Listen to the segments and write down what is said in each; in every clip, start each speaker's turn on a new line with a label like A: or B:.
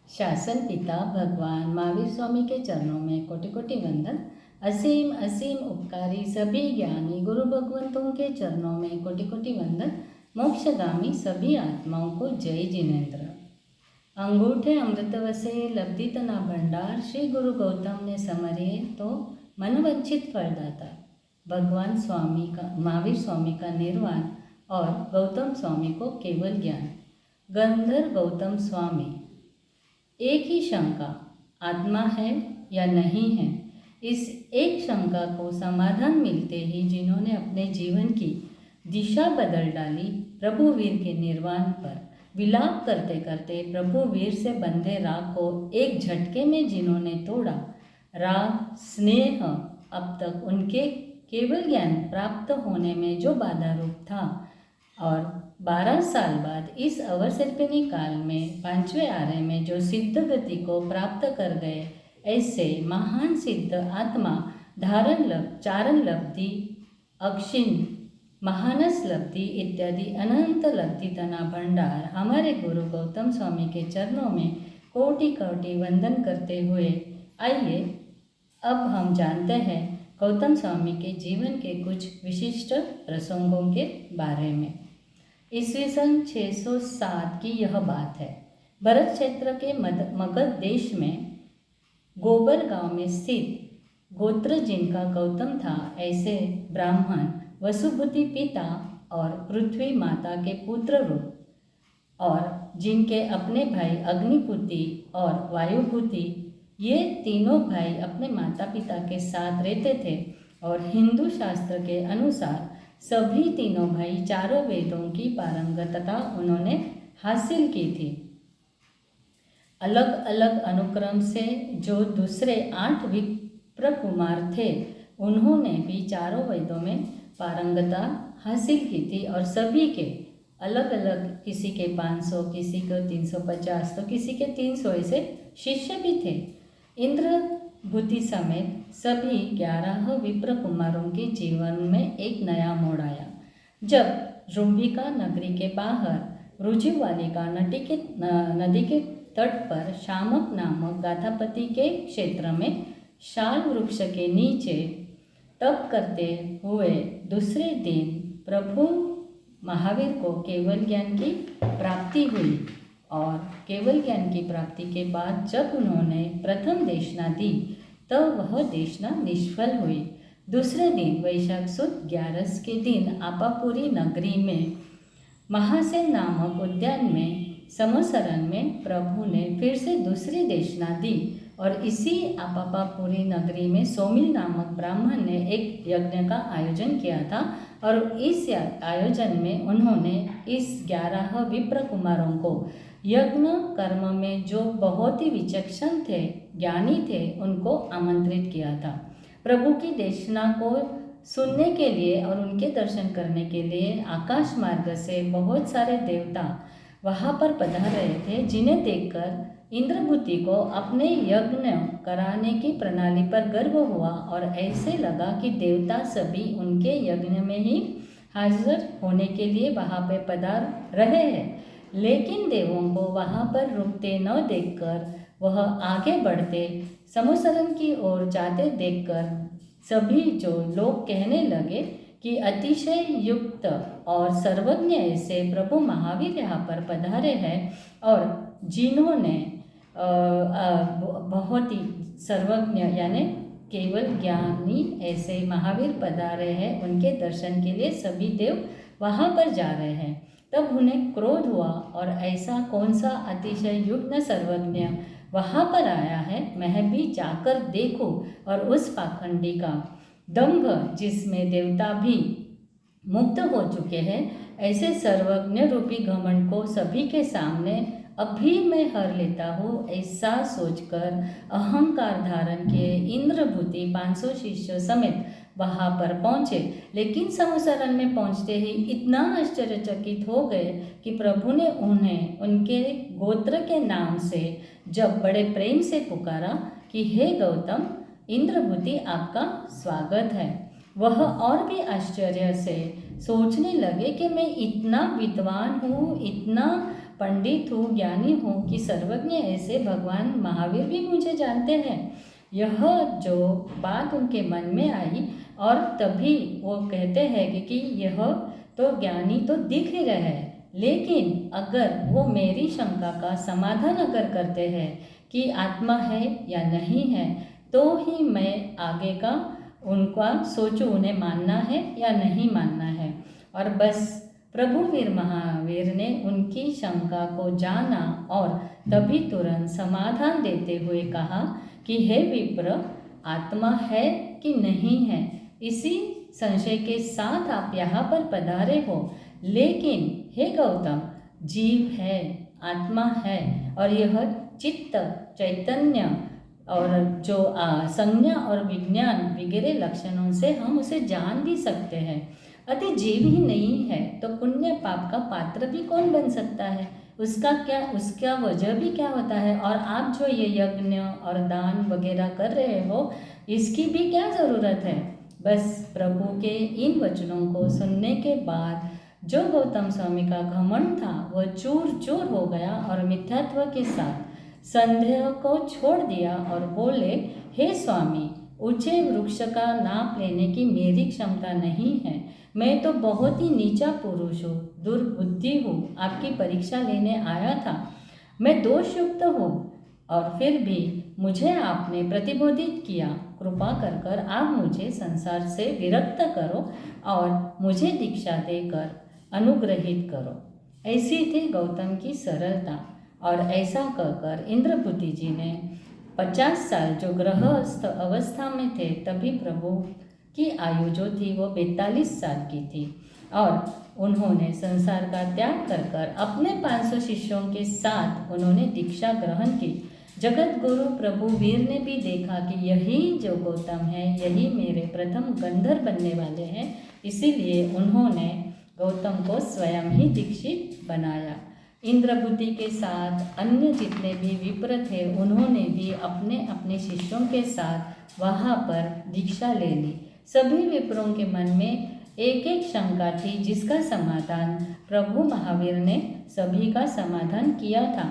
A: शासन पिता भगवान महावीर स्वामी के चरणों में कोटि कोटि वंदन। असीम असीम उपकारी सभी ज्ञानी गुरु भगवंतों के चरणों में कोटि कोटि वंदन। मोक्षगामी सभी आत्माओं को जय जिनेन्द्र। अंगूठे अमृत वसे लब्धि तना भंडार, श्री गुरु गौतम ने समरिए तो मनवंचित फलदाता। भगवान स्वामी का महावीर स्वामी का निर्वाण और गौतम स्वामी को केवल ज्ञान। गंधर्व गौतम स्वामी, एक ही शंका, आत्मा है या नहीं है। इस एक शंका को समाधान मिलते ही जिन्होंने अपने जीवन की दिशा बदल डाली, प्रभु वीर के निर्वाण पर विलाप करते करते प्रभु वीर से बंधे राग को एक झटके में जिन्होंने तोड़ा, राग स्नेह अब तक उनके केवल ज्ञान प्राप्त होने में जो बाधा रूप था, और 12 साल बाद इस अवसर्पिणी काल में 5वें आर्य में जो सिद्ध गति को प्राप्त कर गए, ऐसे महान सिद्ध आत्मा धारण चारण लब्धि, अक्षिण महानस लब्धि इत्यादि अनंत लब्धि तना भंडार हमारे गुरु गौतम स्वामी के चरणों में कोटि कोटि वंदन करते हुए आइए अब हम जानते हैं गौतम स्वामी के जीवन के कुछ विशिष्ट प्रसंगों के बारे में। ईस्वी सन 607 की यह बात है। भरत क्षेत्र के मगध देश में गोबर गांव में स्थित गोत्र जिनका गौतम था, ऐसे ब्राह्मण वसुभूति पिता और पृथ्वी माता के पुत्र रूप, और जिनके अपने भाई अग्निपुति और वायुभूति, ये तीनों भाई अपने माता पिता के साथ रहते थे। और हिंदू शास्त्र के अनुसार सभी तीनों भाई चारों वेदों की पारंगतता उन्होंने हासिल की थी। अलग अलग अनुक्रम से जो दूसरे 8 विप्र कुमार थे, उन्होंने भी चारों वेदों में पारंगता हासिल की थी, और सभी के अलग अलग, किसी के 500, किसी को 350, तो किसी के 300 ऐसे शिष्य भी थे। इंद्रभूति समेत सभी 11 विप्र कुमारों के जीवन में एक नया मोड़ आया, जब रुंभिका नगरी के बाहर रुचिवालिका नदी के तट पर शामक नामक गाथापति के क्षेत्र में शाल वृक्ष के नीचे तप करते हुए दूसरे दिन प्रभु महावीर को केवल ज्ञान की प्राप्ति हुई, और केवल ज्ञान की प्राप्ति के बाद जब उन्होंने प्रथम देशना दी, तब वह देशना निष्फल हुई। दूसरे दिन वैशाख सुद 11 के दिन आपापुरी नगरी में महासेन नामक उद्यान में समसरण में प्रभु ने फिर से दूसरी देशना दी, और इसी आपापुरी नगरी में सोमिल नामक ब्राह्मण ने एक यज्ञ का आयोजन किया था, और इस आयोजन में उन्होंने इस 11 विप्र कुमारों को यज्ञ कर्म में जो बहुत ही विचक्षण थे, ज्ञानी थे, उनको आमंत्रित किया था। प्रभु की देशना को सुनने के लिए और उनके दर्शन करने के लिए आकाश मार्ग से बहुत सारे देवता वहाँ पर पधार रहे थे, जिन्हें देखकर इंद्रभूति को अपने यज्ञ कराने की प्रणाली पर गर्व हुआ, और ऐसे लगा कि देवता सभी उनके यज्ञ में ही हाजिर होने के लिए वहाँ पे पधार रहे हैं। लेकिन देवों को वहाँ पर रुकते न देखकर वह आगे बढ़ते समसरण की ओर जाते देखकर सभी जो लोग कहने लगे कि अतिशय युक्त और सर्वज्ञ ऐसे प्रभु महावीर यहाँ पर पधारे हैं, और जिन्होंने बहुत ही सर्वज्ञ यानी केवल ज्ञानी ऐसे महावीर पधारे हैं, उनके दर्शन के लिए सभी देव वहाँ पर जा रहे हैं। तब उन्हें क्रोध हुआ, और ऐसा कौन सा अतिशय युक्त सर्वज्ञ वहाँ पर आया है, मैं भी जाकर देखूं। और उस पाखंडी का दंभ, जिसमें देवता भी मुक्त हो चुके हैं, ऐसे सर्वज्ञ रूपी घमंड को सभी के सामने अभी मैं हर लेता हूँ, ऐसा सोचकर अहंकार धारण किए इंद्रभूति 500 शिष्यों समेत वहाँ पर पहुँचे। लेकिन समसरण में पहुँचते ही इतना आश्चर्यचकित हो गए कि प्रभु ने उन्हें उनके गोत्र के नाम से जब बड़े प्रेम से पुकारा कि हे गौतम, इंद्रभूति आपका स्वागत है, वह और भी आश्चर्य से सोचने लगे कि मैं इतना विद्वान हूँ, इतना पंडित हूँ, ज्ञानी हूँ कि सर्वज्ञ ऐसे भगवान महावीर भी मुझे जानते हैं। यह जो बात उनके मन में आई और तभी वो कहते हैं कि यह तो ज्ञानी तो दिख ही रहे हैं, लेकिन अगर वो मेरी शंका का समाधान अगर करते हैं कि आत्मा है या नहीं है, तो ही मैं आगे का उनका सोचूं, उन्हें मानना है या नहीं मानना है। और बस प्रभु वीर महावीर ने उनकी शंका को जाना और तभी तुरंत समाधान देते हुए कहा कि हे विप्र, आत्मा है कि नहीं है, इसी संशय के साथ आप यहाँ पर पधारे हो। लेकिन हे गौतम, जीव है, आत्मा है और यह चित्त, चैतन्य और जो संज्ञा और विज्ञान वगैरह लक्षणों से हम उसे जान भी सकते हैं। अति जीव ही नहीं है तो पुण्य पाप का पात्र भी कौन बन सकता है? उसका वजह भी क्या होता है? और आप जो ये यज्ञ और दान वगैरह कर रहे हो, इसकी भी क्या ज़रूरत है? बस प्रभु के इन वचनों को सुनने के बाद जो गौतम स्वामी का घमंड था वह चूर चूर हो गया और मिथ्यात्व के साथ संदेह को छोड़ दिया और बोले, हे स्वामी, ऊंचे वृक्ष का नाप लेने की मेरी क्षमता नहीं है। मैं तो बहुत ही नीचा पुरुष हूँ, दुर्बुद्धि हूँ, आपकी परीक्षा लेने आया था। मैं दोषयुक्त हूँ और फिर भी मुझे आपने प्रतिबोधित किया। कृपा कर आप मुझे संसार से विरक्त करो और मुझे दीक्षा देकर अनुग्रहित करो। ऐसी थी गौतम की सरलता। और ऐसा कहकर इंद्रभूति जी ने 50 साल जो गृहस्थ अवस्था में थे, तभी प्रभु की आयु जो थी वो 42 साल की थी और उन्होंने संसार का त्याग कर अपने 500 शिष्यों के साथ उन्होंने दीक्षा ग्रहण की। जगत गुरु प्रभु वीर ने भी देखा कि यही जो गौतम है, यही मेरे प्रथम गंधर्व बनने वाले हैं, इसीलिए उन्होंने गौतम को स्वयं ही दीक्षित बनाया। इंद्रभूति के साथ अन्य जितने भी विप्र थे, उन्होंने भी अपने अपने शिष्यों के साथ वहाँ पर दीक्षा ले ली। सभी विप्रों के मन में एक एक शंका थी, जिसका समाधान प्रभु महावीर ने सभी का समाधान किया था।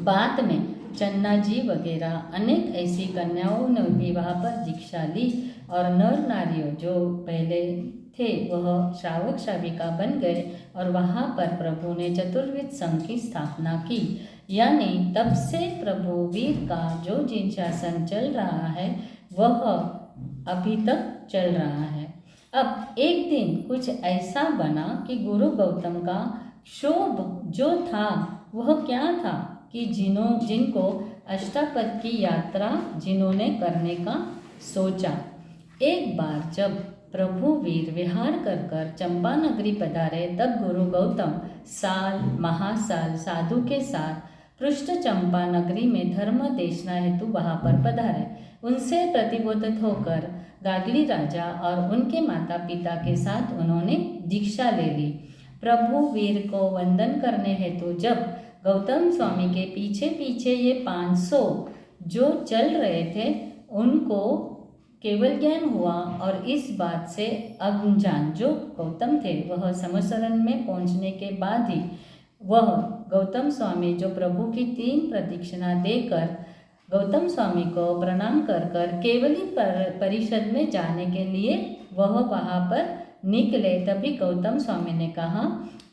A: बाद में चन्ना जी वगैरह अनेक ऐसी कन्याओं ने विवाह पर दीक्षा ली और नर नारियों जो पहले थे वह श्रावक श्राविका बन गए और वहाँ पर प्रभु ने चतुर्विध संघ की स्थापना की। यानी तब से प्रभु वीर का जो जिन शासन चल रहा है वह अभी तक चल रहा है। अब एक दिन कुछ ऐसा बना कि गुरु गौतम का क्षोभ जो था वह क्या था कि जिनको अष्टापद की यात्रा जिन्होंने करने का सोचा। एक बार जब प्रभु वीर विहार कर चंपा नगरी पधारे, तब गुरु गौतम साल महासाल साधु के साथ पृष्ठ चंपा नगरी में धर्म देशना हेतु वहाँ पर पधारे। उनसे प्रतिबोधित होकर गागली राजा और उनके माता पिता के साथ उन्होंने दीक्षा ले ली। प्रभु वीर को वंदन करने हेतु जब गौतम स्वामी के पीछे पीछे ये 500 जो चल रहे थे, उनको केवल ज्ञान हुआ और इस बात से अनजान जो गौतम थे वह समसरण में पहुंचने के बाद ही वह गौतम स्वामी जो प्रभु की 3 प्रदक्षिणा देकर गौतम स्वामी को प्रणाम कर केवली परिषद में जाने के लिए वह वहाँ पर निकले। तभी गौतम स्वामी ने कहा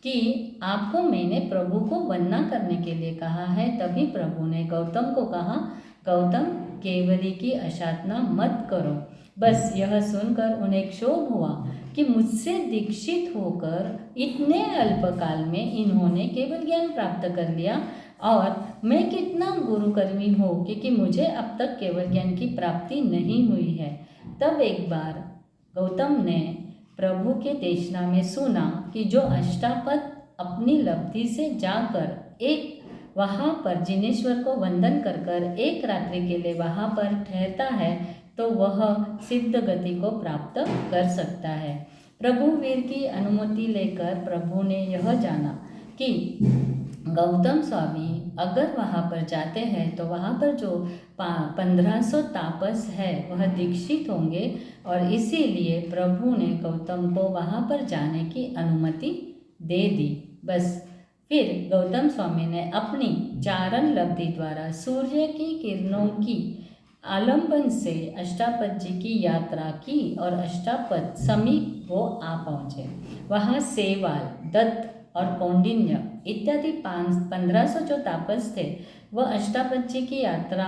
A: कि आपको मैंने प्रभु को वंदना करने के लिए कहा है। तभी प्रभु ने गौतम को कहा, गौतम केवली की असाधना मत करो। बस यह सुनकर उन्हें क्षोभ हुआ कि मुझसे दीक्षित होकर इतने अल्पकाल में इन्होंने केवल ज्ञान प्राप्त कर लिया और मैं कितना गुरुकर्मी हूँ क्योंकि मुझे अब तक केवल ज्ञान की प्राप्ति नहीं हुई है। तब एक बार गौतम ने प्रभु के देशना में सुना कि जो अष्टापद अपनी लब्धि से जाकर एक वहाँ पर जिनेश्वर को वंदन कर एक रात्रि के लिए वहाँ पर ठहरता है तो वह सिद्ध गति को प्राप्त कर सकता है। प्रभु वीर की अनुमति लेकर प्रभु ने यह जाना कि गौतम स्वामी अगर वहाँ पर जाते हैं तो वहाँ पर जो 1500 तापस है वह दीक्षित होंगे और इसीलिए प्रभु ने गौतम को वहाँ पर जाने की अनुमति दे दी। बस फिर गौतम स्वामी ने अपनी चारण लब्धि द्वारा सूर्य की किरणों की आलंबन से अष्टापद जी की यात्रा की और अष्टापद समीप वो आ पहुँचे। वहाँ सेवाल, दत्त और कौंडिन्य इत्यादि 1500 जो तापस थे वह अष्टापद जी की यात्रा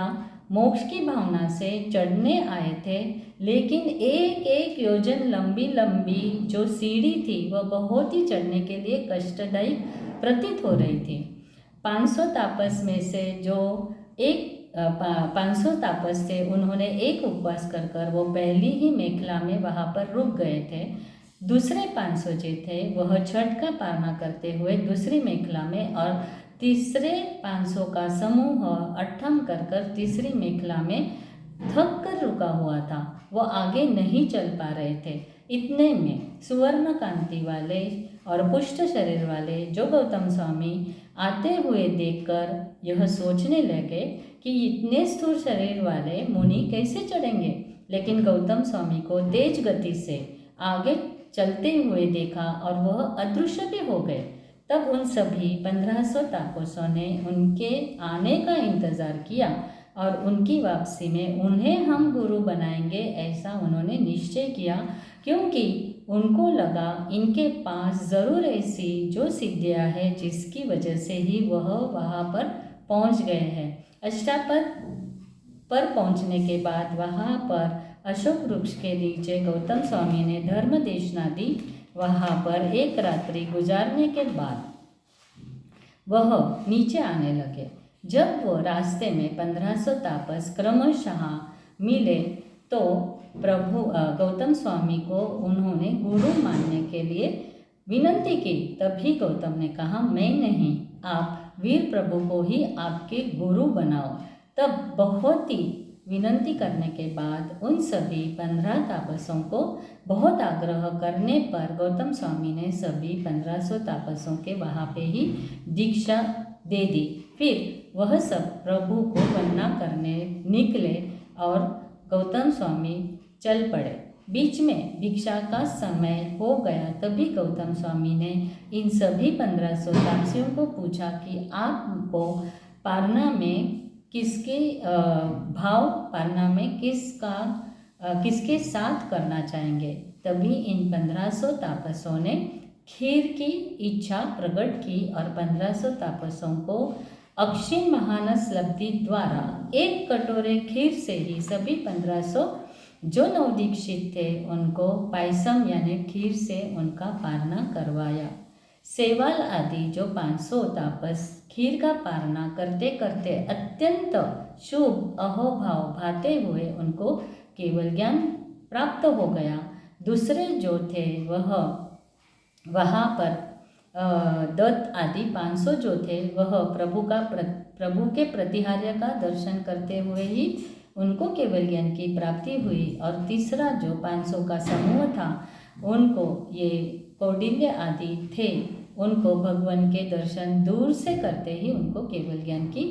A: मोक्ष की भावना से चढ़ने आए थे, लेकिन एक एक योजन लंबी लंबी जो सीढ़ी थी वह बहुत ही चढ़ने के लिए कष्टदायी प्रतीत हो रही थी। 500 तापस में से जो 500 तापस थे उन्होंने एक उपवास कर वो पहली ही मेखला में वहाँ पर रुक गए थे। दूसरे 500 जो थे वह छठ का पारना करते हुए दूसरी मेखला में और तीसरे 500 का समूह अट्ठम कर तीसरी मेखला में थक कर रुका हुआ था। वो आगे नहीं चल पा रहे थे। इतने में सुवर्ण कांति वाले और पुष्ट शरीर वाले जो गौतम स्वामी आते हुए देखकर यह सोचने लगे कि इतने स्थूल शरीर वाले मुनि कैसे चढ़ेंगे, लेकिन गौतम स्वामी को तेज गति से आगे चलते हुए देखा और वह अदृश्य भी हो गए। तब उन सभी 1500 तापसों ने उनके आने का इंतज़ार किया और उनकी वापसी में उन्हें हम गुरु बनाएंगे ऐसा उन्होंने निश्चय किया, क्योंकि उनको लगा इनके पास ज़रूर ऐसी जो सिद्धियाँ हैं जिसकी वजह से ही वह वहाँ पर पहुँच गए हैं। अष्टापद पर पहुँचने के बाद वहाँ पर अशोक वृक्ष के नीचे गौतम स्वामी ने धर्म देशना दी। वहाँ पर एक रात्रि गुजारने के बाद वह नीचे आने लगे। जब वो रास्ते में 1500 तापस क्रमशः मिले तो प्रभु गौतम स्वामी को उन्होंने गुरु मानने के लिए विनंती की। तभी गौतम ने कहा, मैं नहीं, आप वीर प्रभु को ही आपके गुरु बनाओ। तब बहुत ही विनंती करने के बाद उन सभी 15 तापसों को बहुत आग्रह करने पर गौतम स्वामी ने सभी 1500 तापसों के वहाँ पे ही दीक्षा दे दी। फिर वह सब प्रभु को वंदना करने निकले और गौतम स्वामी चल पड़े। बीच में भिक्षा का समय हो गया। तभी गौतम स्वामी ने इन सभी 1500 तापसियों को पूछा कि आपको पारना में किसके भाव पारना में किसके साथ करना चाहेंगे। तभी इन 1500 तापसों ने खीर की इच्छा प्रकट की और 1500 तापसों को अक्षिण महानस लब्धि द्वारा एक कटोरे खीर से ही सभी 1500 जो नवदीक्षित थे उनको पायसम यानी खीर से उनका पारना करवाया। सेवाल आदि जो 500 तापस खीर का पारना करते करते अत्यंत शुभ अहोभाव भाते हुए उनको केवल ज्ञान प्राप्त हो गया। दूसरे जो थे वह वहाँ पर दत्त आदि 500 जो थे वह प्रभु के प्रतिहार्य का दर्शन करते हुए ही उनको केवल ज्ञान की प्राप्ति हुई। और तीसरा जो 500 का समूह था उनको ये कौंडिन्य आदि थे, उनको भगवान के दर्शन दूर से करते ही उनको केवल ज्ञान की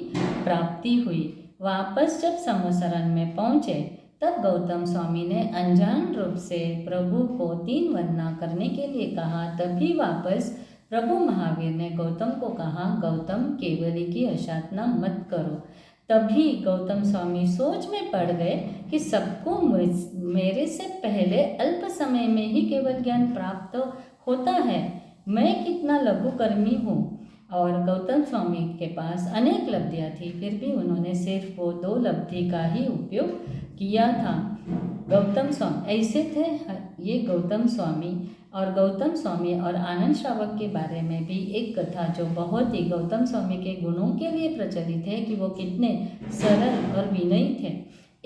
A: प्राप्ति हुई। वापस जब समोसरण में पहुँचे तब गौतम स्वामी ने अनजान रूप से प्रभु को 3 वंदना करने के लिए कहा। तभी वापस प्रभु महावीर ने गौतम को कहा, गौतम केवली की असाधना मत करो। तभी गौतम स्वामी सोच में पड़ गए कि सबको मेरे से पहले अल्प समय में ही केवल ज्ञान प्राप्त होता है, मैं कितना लघुकर्मी हूँ। और गौतम स्वामी के पास अनेक लब्धियाँ थी, फिर भी उन्होंने सिर्फ वो 2 लब्धि का ही उपयोग किया था। गौतम स्वामी ऐसे थे ये गौतम स्वामी और आनंद श्रावक के बारे में भी एक कथा जो बहुत ही गौतम स्वामी के गुणों के लिए प्रचलित है कि वो कितने सरल और विनयी थे।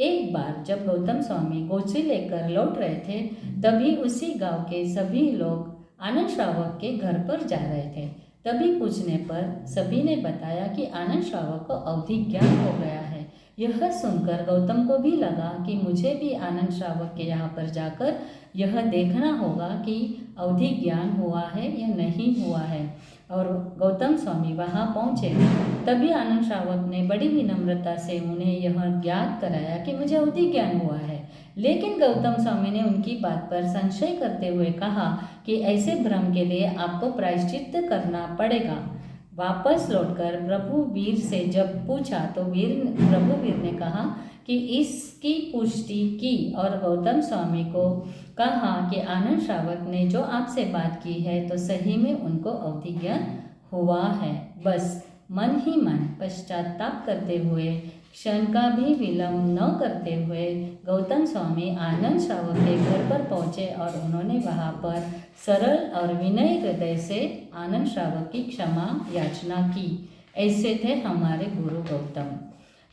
A: एक बार जब गौतम स्वामी गोची लेकर लौट रहे थे तभी उसी गांव के सभी लोग आनंद श्रावक के घर पर जा रहे थे। तभी पूछने पर सभी ने बताया कि आनंद श्रावक को अवधि ज्ञान हो गया है। यह सुनकर गौतम को भी लगा कि मुझे भी आनंद श्रावक के यहाँ पर जाकर यह देखना होगा कि अवधि ज्ञान हुआ है या नहीं हुआ है। और गौतम स्वामी वहाँ पहुँचे। तभी आनंद श्रावक ने बड़ी विनम्रता से उन्हें यह ज्ञात कराया कि मुझे अवधि ज्ञान हुआ है। लेकिन गौतम स्वामी ने उनकी बात पर संशय करते हुए कहा कि ऐसे भ्रम के लिए आपको प्रायश्चित करना पड़ेगा। वापस लौटकर प्रभु वीर से जब पूछा तो प्रभु वीर ने कहा कि इसकी पुष्टि की और गौतम स्वामी को कहा कि आनंद श्रावक ने जो आपसे बात की है तो सही में उनको अवधिज्ञान हुआ है। बस मन ही मन पश्चाताप करते हुए, क्षण का भी विलंब न करते हुए गौतम स्वामी आनंद श्रावक के घर पर पहुँचे और उन्होंने वहाँ पर सरल और विनय हृदय से आनंद श्रावक की क्षमा याचना की। ऐसे थे हमारे गुरु गौतम,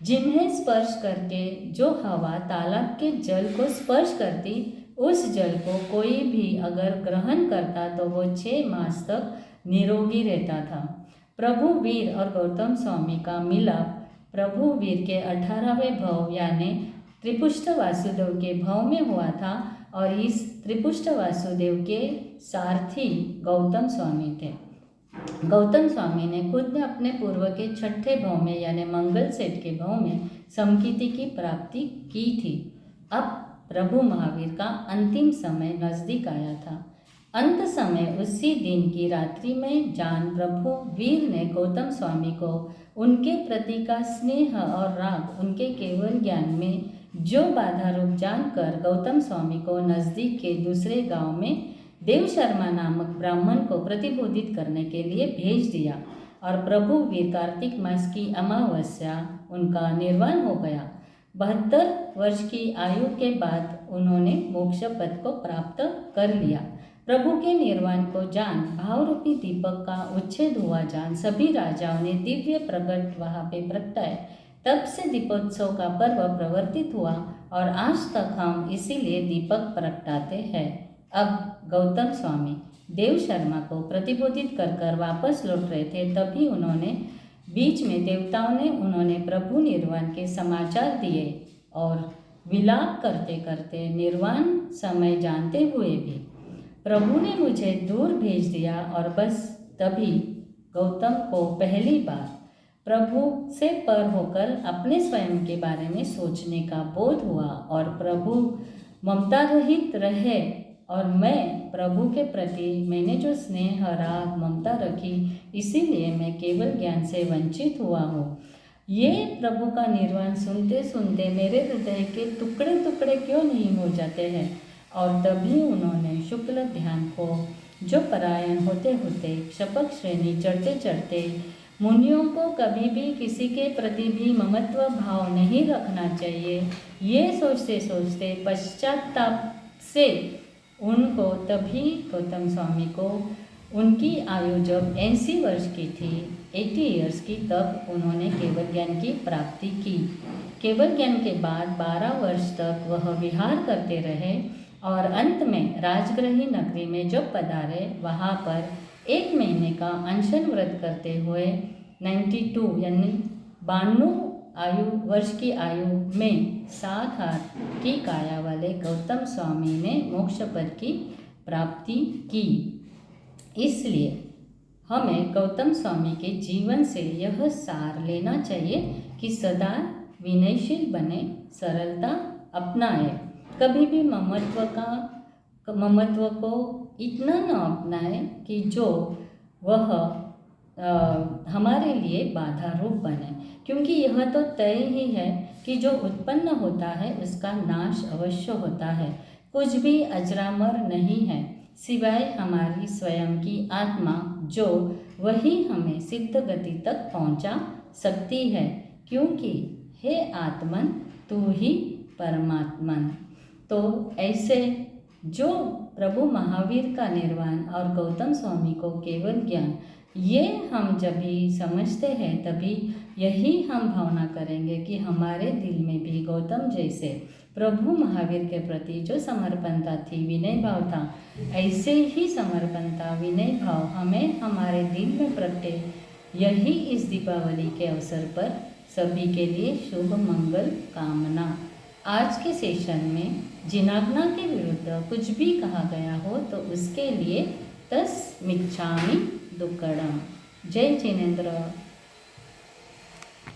A: जिन्हें स्पर्श करके जो हवा तालाब के जल को स्पर्श करती, उस जल को कोई भी अगर ग्रहण करता तो वो 6 मास तक निरोगी रहता था। प्रभु वीर और गौतम स्वामी का मिलाप प्रभु वीर के 18वें भव यानी त्रिपुष्ट वासुदेव के भव में हुआ था और इस त्रिपुष्ट वासुदेव के सारथी गौतम स्वामी थे। गौतम स्वामी ने खुद ने अपने पूर्व के 6ठे भव में यानी मंगल सेठ के भव में समकीर्ति की प्राप्ति की थी। अब प्रभु महावीर का अंतिम समय नजदीक आया था। अंत समय उसी दिन की रात्रि में जान प्रभु वीर ने गौतम स्वामी को उनके प्रति का स्नेह और राग, उनके केवल ज्ञान में जो बाधा रूप जानकर गौतम स्वामी को नज़दीक के दूसरे गांव में देव शर्मा नामक ब्राह्मण को प्रतिबोधित करने के लिए भेज दिया और प्रभु वीर कार्तिक मास की अमावस्या उनका निर्वाण हो गया। 72 वर्ष की आयु के बाद उन्होंने मोक्ष पद को प्राप्त कर लिया। प्रभु के निर्वाण को जान, भावरूपी दीपक का उच्छेद हुआ जान सभी राजाओं ने दिव्य प्रकट वहाँ पे प्रगटाए। तब से दीपोत्सव का पर्व प्रवर्तित हुआ और आज तक हम इसीलिए दीपक प्रगटाते हैं। अब गौतम स्वामी देव शर्मा को प्रतिबोधित कर वापस लौट रहे थे, तभी उन्होंने बीच में देवताओं ने उन्होंने प्रभु निर्वाण के समाचार दिए और विलाप करते करते निर्वाण समय जानते हुए भी प्रभु ने मुझे दूर भेज दिया और बस तभी गौतम को पहली बार प्रभु से पर होकर अपने स्वयं के बारे में सोचने का बोध हुआ और प्रभु ममता रहित रहे और मैं प्रभु के प्रति मैंने जो स्नेह राग ममता रखी, इसीलिए मैं केवल ज्ञान से वंचित हुआ हूँ। ये प्रभु का निर्वाण सुनते सुनते मेरे हृदय के टुकड़े टुकड़े क्यों नहीं हो जाते हैं। और तभी उन्होंने शुक्ल ध्यान को जो परायण होते होते शपथ श्रेणी चढ़ते चढ़ते मुनियों को कभी भी किसी के प्रति भी ममत्व भाव नहीं रखना चाहिए, ये सोचते सोचते पश्चाताप से उनको तभी गौतम स्वामी को उनकी आयु जब 80 वर्ष की थी, 80 ईयर्स की, तब उन्होंने केवल ज्ञान की प्राप्ति की। केवल ज्ञान के बाद 12 वर्ष तक वह विहार करते रहे और अंत में राजगृही नगरी में जब पधारे, वहाँ पर 1 महीने का अनशन व्रत करते हुए 92 यानी 92 वर्ष की आयु में 7 हाथ की काया वाले गौतम स्वामी ने मोक्ष पद की प्राप्ति की। इसलिए हमें गौतम स्वामी के जीवन से यह सार लेना चाहिए कि सदा विनयशील बने, सरलता अपनाए, कभी भी ममत्व को इतना न अपनाए कि जो वह हमारे लिए बाधा रूप बने, क्योंकि यह तो तय ही है कि जो उत्पन्न होता है उसका नाश अवश्य होता है। कुछ भी अजरामर नहीं है सिवाय हमारी स्वयं की आत्मा, जो वही हमें सिद्ध गति तक पहुंचा सकती है, क्योंकि हे आत्मन तू ही परमात्मन। तो ऐसे जो प्रभु महावीर का निर्वाण और गौतम स्वामी को केवल ज्ञान, ये हम जब भी समझते हैं तभी यही हम भावना करेंगे कि हमारे दिल में भी गौतम जैसे प्रभु महावीर के प्रति जो समर्पणता थी, विनय भाव था, ऐसे ही समर्पणता विनय भाव हमें हमारे दिल में प्रगटे। यही इस दीपावली के अवसर पर सभी के लिए शुभ मंगल कामना। आज के सेशन में जिनाग्ना के विरुद्ध कुछ भी कहा गया हो तो उसके लिए तस्मिच्छामि दुक्कडम। जय जिनेन्द्र।